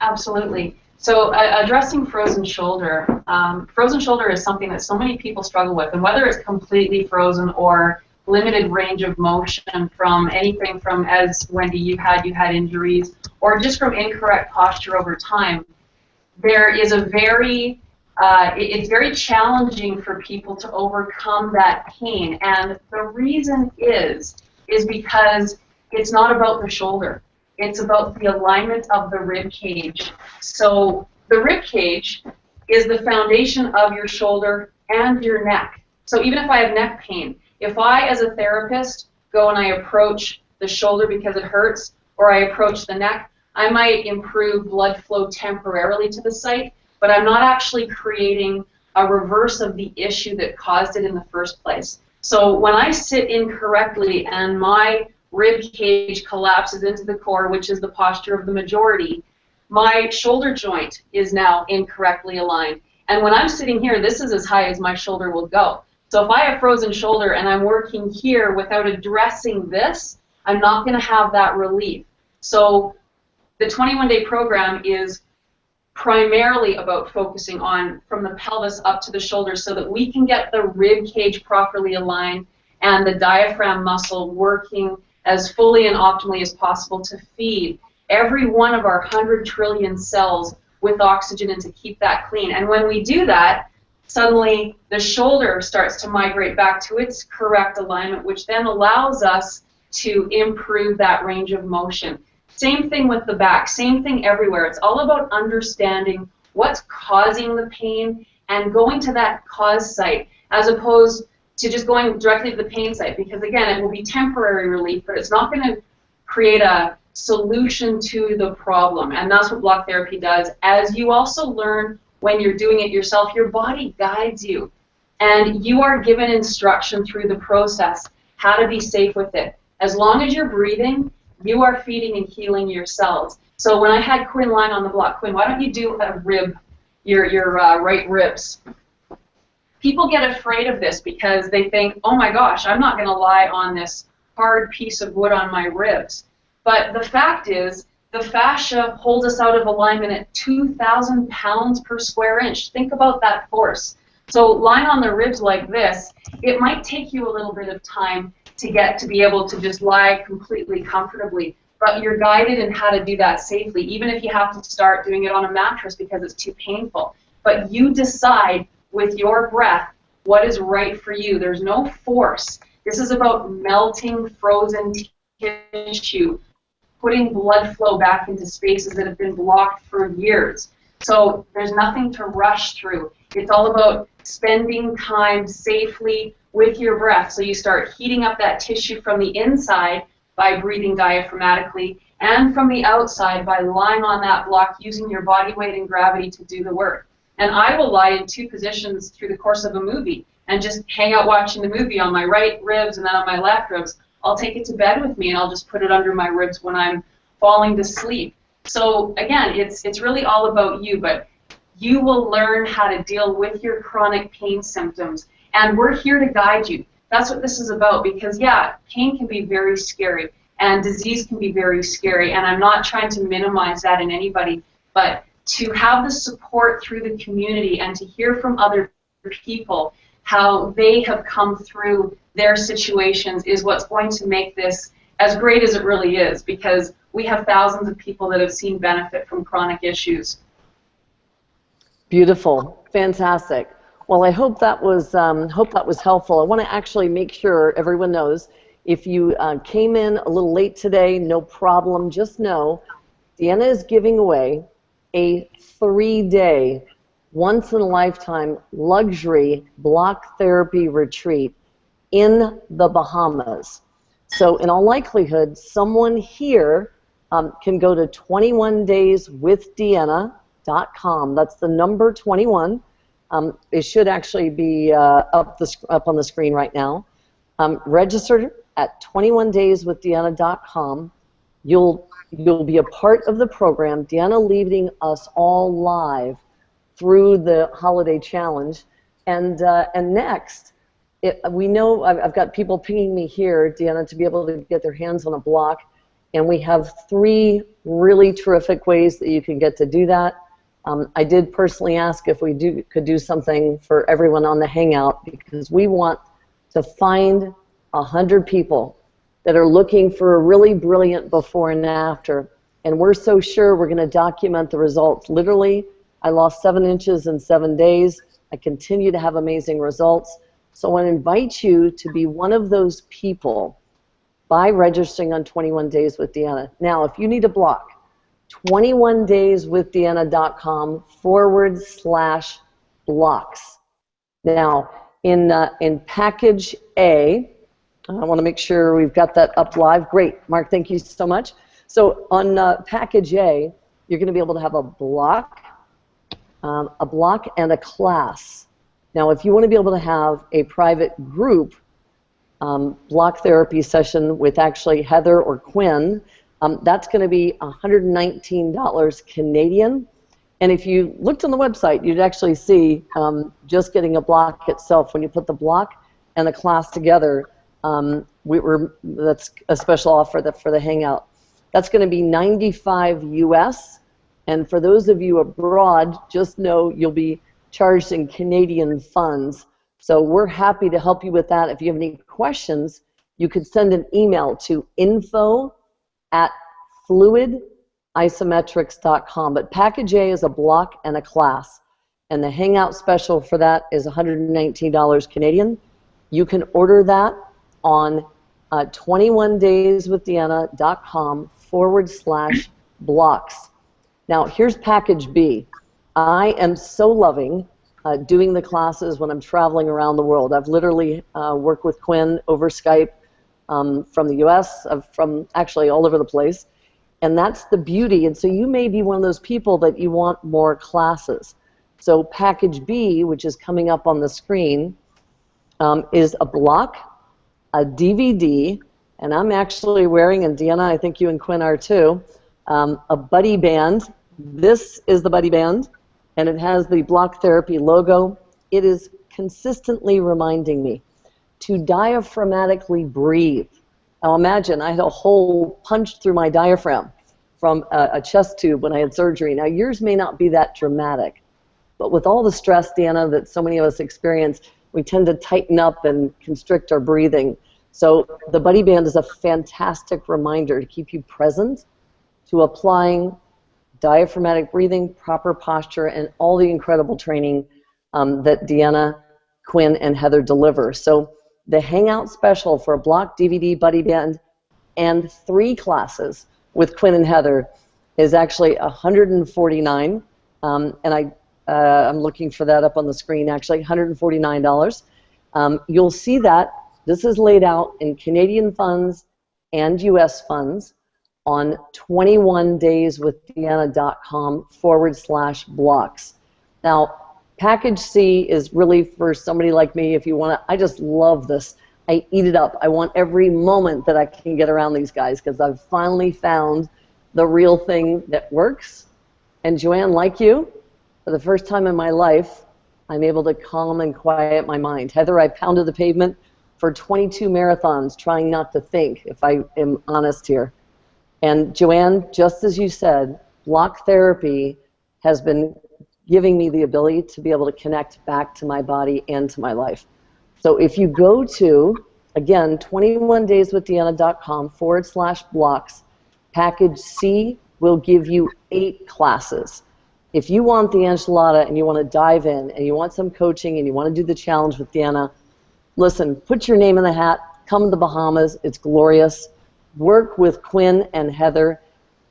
Absolutely. So addressing frozen shoulder is something that so many people struggle with, and whether it's completely frozen or limited range of motion from anything from, as Wendy, you had injuries, or just from incorrect posture over time, there is a it's very challenging for people to overcome that pain. And the reason is because it's not about the shoulder. It's about the alignment of the rib cage. So the rib cage is the foundation of your shoulder and your neck. So even if I have neck pain, if I, as a therapist, go and I approach the shoulder because it hurts, or I approach the neck, I might improve blood flow temporarily to the site, but I'm not actually creating a reverse of the issue that caused it in the first place. So when I sit incorrectly and my rib cage collapses into the core, which is the posture of the majority, my shoulder joint is now incorrectly aligned. And when I'm sitting here, this is as high as my shoulder will go. So if I have frozen shoulder and I'm working here without addressing this, I'm not going to have that relief. So the 21-day program is primarily about focusing on from the pelvis up to the shoulders so that we can get the rib cage properly aligned and the diaphragm muscle working as fully and optimally as possible to feed every one of our 100 trillion cells with oxygen and to keep that clean. And when we do that, suddenly the shoulder starts to migrate back to its correct alignment, which then allows us to improve that range of motion. Same thing with the back, same thing everywhere. It's all about understanding what's causing the pain and going to that cause site as opposed to just going directly to the pain site, because again, it will be temporary relief, but it's not going to create a solution to the problem. And that's what block therapy does. As you also learn when you're doing it yourself, your body guides you. And you are given instruction through the process how to be safe with it. As long as you're breathing, you are feeding and healing your cells. So when I had Quinn lying on the block, Quinn, why don't you do a rib, your right ribs? People get afraid of this because they think, oh my gosh, I'm not going to lie on this hard piece of wood on my ribs. But the fact is The fascia holds us out of alignment at 2,000 pounds per square inch. Think about that force. So lying on the ribs like this, it might take you a little bit of time to get to be able to just lie completely comfortably, but you're guided in how to do that safely, even if you have to start doing it on a mattress because it's too painful. But you decide with your breath what is right for you. There's no force. This is about melting frozen tissue, putting blood flow back into spaces that have been blocked for years. So there's nothing to rush through. It's all about spending time safely with your breath. So you start heating up that tissue from the inside by breathing diaphragmatically, and from the outside by lying on that block using your body weight and gravity to do the work. And I will lie in 2 positions through the course of a movie and just hang out watching the movie on my right ribs and then on my left ribs. I'll take it to bed with me and I'll just put it under my ribs when I'm falling to sleep. So again, it's really all about you, but you will learn how to deal with your chronic pain symptoms, and we're here to guide you. That's what this is about, because yeah, pain can be very scary and disease can be very scary, and I'm not trying to minimize that in anybody, but to have the support through the community and to hear from other people how they have come through their situations is what's going to make this as great as it really is, because we have thousands of people that have seen benefit from chronic issues. Beautiful, fantastic. Well, I hope that was helpful. I want to actually make sure everyone knows, if you came in a little late today, no problem. Just know Deanna is giving away a 3-day, once-in-a-lifetime luxury block therapy retreat in the Bahamas. So in all likelihood, someone here can go to 21dayswithdeanna.com. That's the number 21. It should actually be up on the screen right now. Register at 21dayswithdeanna.com. You'll be a part of the program. Deanna leading us all live through the holiday challenge, and next, we know I've got people pinging me here, Deanna, to be able to get their hands on a block, and we have 3 really terrific ways that you can get to do that. I did personally ask if we could do something for everyone on the Hangout, because we want to find 100 people that are looking for a really brilliant before and after, and we're so sure we're going to document the results. Literally, I lost 7 inches in 7 days. I continue to have amazing results. So I want to invite you to be one of those people by registering on 21 Days with Deanna. Now, if you need a block, 21dayswithdeanna.com/blocks. Now, in package A, I want to make sure we've got that up live. Great, Mark, thank you so much. So on package A, you're going to be able to have a block and a class. Now, if you want to be able to have a private group block therapy session with actually Heather or Quinn, that's going to be $119 Canadian. And if you looked on the website, you'd actually see just getting a block itself, when you put the block and the class together, that's a special offer for the Hangout. That's going to be $95 US. And for those of you abroad, just know you'll be charged in Canadian funds. So we're happy to help you with that. If you have any questions, you could send an email to info@fluidisometrics.com. But package A is a block and a class. And the Hangout special for that is $119 Canadian. You can order that on 21dayswithdeanna.com/blocks. Now, here's package B. I am so loving doing the classes when I'm traveling around the world. I've literally worked with Quinn over Skype from the US, from actually all over the place. And that's the beauty. And so you may be one of those people that you want more classes. So package B, which is coming up on the screen, is a block, a DVD, and I'm actually wearing, and Deanna, I think you and Quinn are too, a buddy band. This is the buddy band, and it has the block therapy logo. It is consistently reminding me to diaphragmatically breathe. Now imagine I had a hole punched through my diaphragm. from a chest tube when I had surgery. Now, yours may not be that dramatic, but with all the stress, Deanna, that so many of us experience, we tend to tighten up and constrict our breathing. So the Buddy Band is a fantastic reminder to keep you present to applying diaphragmatic breathing, proper posture, and all the incredible training that Deanna, Quinn, and Heather deliver. So the Hangout special for a block DVD Buddy Band and 3 classes with Quinn and Heather is actually $149, and I'm looking for that up on the screen, actually, $149. You'll see that this is laid out in Canadian funds and US funds on 21dayswithdeanna.com/blocks. Now, package C is really for somebody like me if you want to. I just love this. I eat it up. I want every moment that I can get around these guys because I've finally found the real thing that works. And Joanne, like you, for the first time in my life, I'm able to calm and quiet my mind. Heather, I pounded the pavement for 22 marathons trying not to think, if I am honest here. And Joanne, just as you said, block therapy has been giving me the ability to be able to connect back to my body and to my life. So if you go to, again, 21dayswithdeanna.com/blocks, package C will give you 8 classes. If you want the enchilada and you want to dive in and you want some coaching and you want to do the challenge with Deanna, listen, put your name in the hat, come to the Bahamas, it's glorious. Work with Quinn and Heather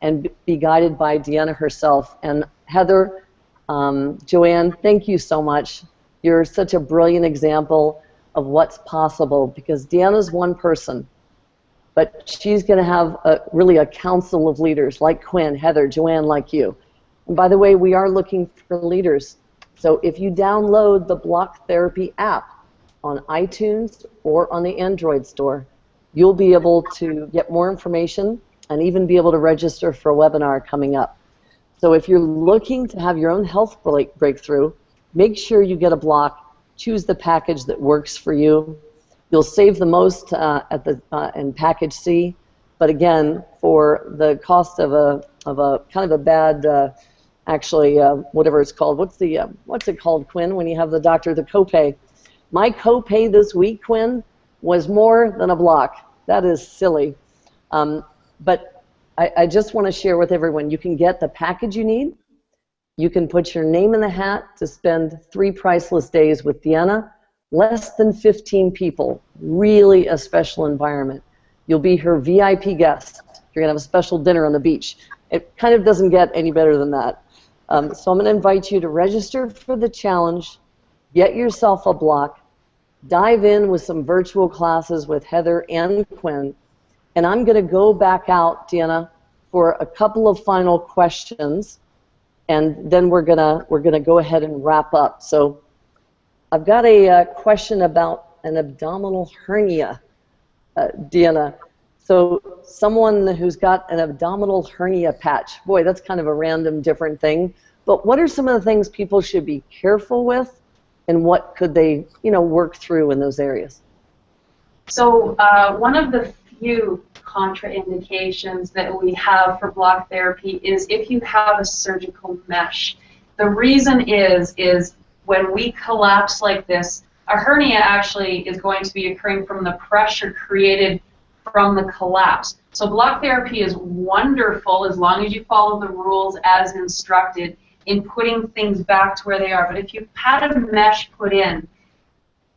and be guided by Deanna herself. And Heather, Joanne, thank you so much. You're such a brilliant example of what's possible because Deanna's one person, but she's going to have really a council of leaders like Quinn, Heather, Joanne, like you. And by the way, we are looking for leaders. So if you download the Block Therapy app on iTunes or on the Android store, you'll be able to get more information and even be able to register for a webinar coming up. So if you're looking to have your own health breakthrough, make sure you get a block. Choose the package that works for you. You'll save the most in package C, but again, for the cost of a kind of a bad, whatever it's called. What's it called, Quinn? When you have the doctor, the copay. My copay this week, Quinn, was more than a block. That is silly, but I just want to share with everyone. You can get the package you need. You can put your name in the hat to spend 3 priceless days with Deanna. Less than 15 people, really a special environment. You'll be her VIP guest. You're going to have a special dinner on the beach. It kind of doesn't get any better than that. So I'm going to invite you to register for the challenge, get yourself a block, dive in with some virtual classes with Heather and Quinn, and I'm going to go back out, Deanna, for a couple of final questions, and then we're gonna go ahead and wrap up. So I've got a question about an abdominal hernia, Deanna. So someone who's got an abdominal hernia patch. Boy, that's kind of a random different thing. But what are some of the things people should be careful with, and what could they, work through in those areas? So one of the few contraindications that we have for block therapy is if you have a surgical mesh. The reason is when we collapse like this, a hernia actually is going to be occurring from the pressure created from the collapse. So block therapy is wonderful as long as you follow the rules as instructed in putting things back to where they are. But if you've had a mesh put in,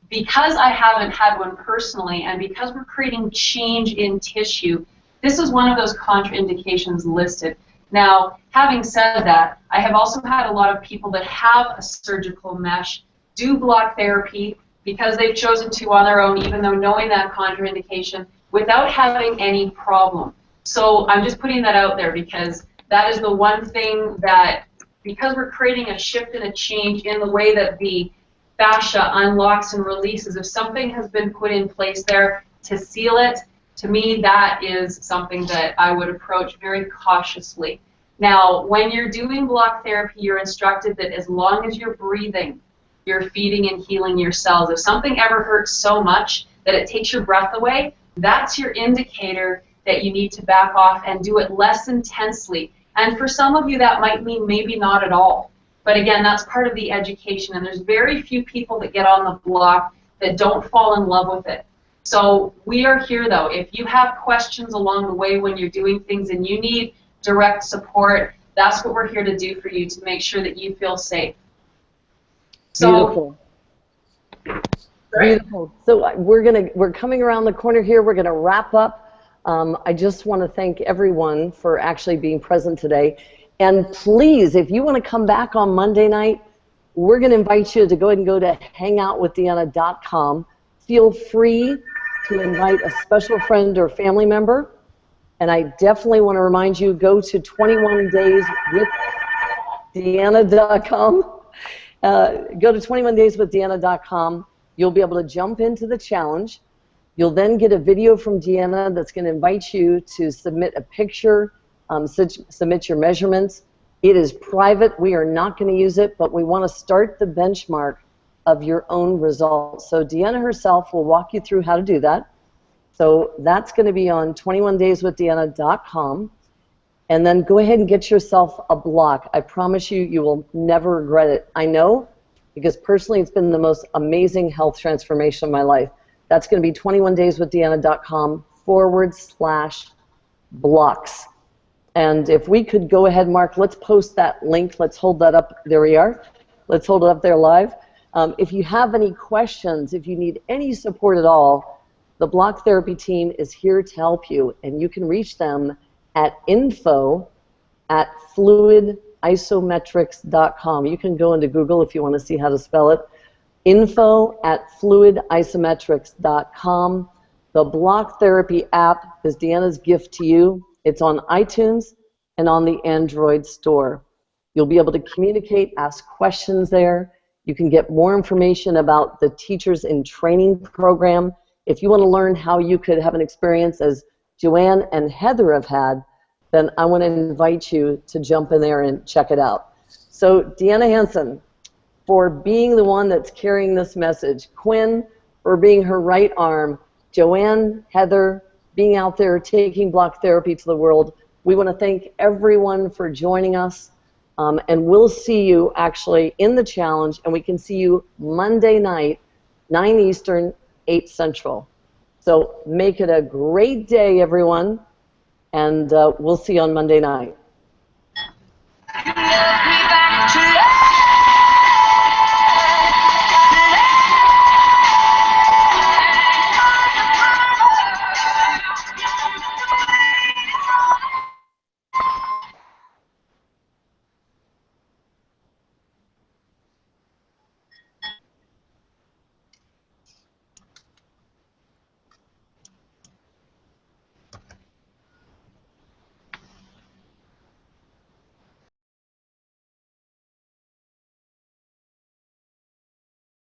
because I haven't had one personally, and because we're creating change in tissue, this is one of those contraindications listed. Now, having said that, I have also had a lot of people that have a surgical mesh do block therapy because they've chosen to on their own, even though knowing that contraindication, without having any problem. So I'm just putting that out there because that is the one thing that, because we're creating a shift and a change in the way that the fascia unlocks and releases, if something has been put in place there to seal it, to me that is something that I would approach very cautiously. Now, when you're doing block therapy, you're instructed that as long as you're breathing, you're feeding and healing your cells. If something ever hurts so much that it takes your breath away, that's your indicator that you need to back off and do it less intensely. And for some of you, that might mean maybe not at all. But again, that's part of the education, and there's very few people that get on the block that don't fall in love with it. So we are here, though. If you have questions along the way when you're doing things and you need direct support, that's what we're here to do for you, to make sure that you feel safe. So, Beautiful. So we're coming around the corner here. We're gonna wrap up. I just want to thank everyone for actually being present today. And please, if you want to come back on Monday night, we're going to invite you to go ahead and go to hangoutwithdeanna.com. Feel free to invite a special friend or family member. And I definitely want to remind you, go to 21dayswithdeanna.com. Go to 21dayswithdeanna.com. You'll be able to jump into the challenge. You'll then get a video from Deanna that's going to invite you to submit a picture, submit your measurements. It is private. We are not going to use it, but we want to start the benchmark of your own results. So Deanna herself will walk you through how to do that. So that's going to be on 21dayswithdeanna.com. And then go ahead and get yourself a block. I promise you, you will never regret it. I know, because personally it's been the most amazing health transformation of my life. That's going to be 21dayswithdeanna.com/blocks. And if we could go ahead, Mark, let's post that link. Let's hold that up. There we are. Let's hold it up there live. If you have any questions, if you need any support at all, the Block Therapy team is here to help you. And you can reach them at info@fluidisometrics.com. You can go into Google if you want to see how to spell it. info@fluidisometrics.com. The Block Therapy app is Deanna's gift to you. It's on iTunes and on the Android store. You'll be able to communicate, ask questions there. You can get more information about the Teachers in Training program. If you want to learn how you could have an experience as Joanne and Heather have had, then I want to invite you to jump in there and check it out. So Deanna Hansen, for being the one that's carrying this message, Quinn for being her right arm, Joanne, Heather, being out there taking block therapy to the world. We want to thank everyone for joining us, and we'll see you actually in the challenge, and we can see you Monday night, 9 Eastern, 8 Central. So make it a great day, everyone, and we'll see you on Monday night.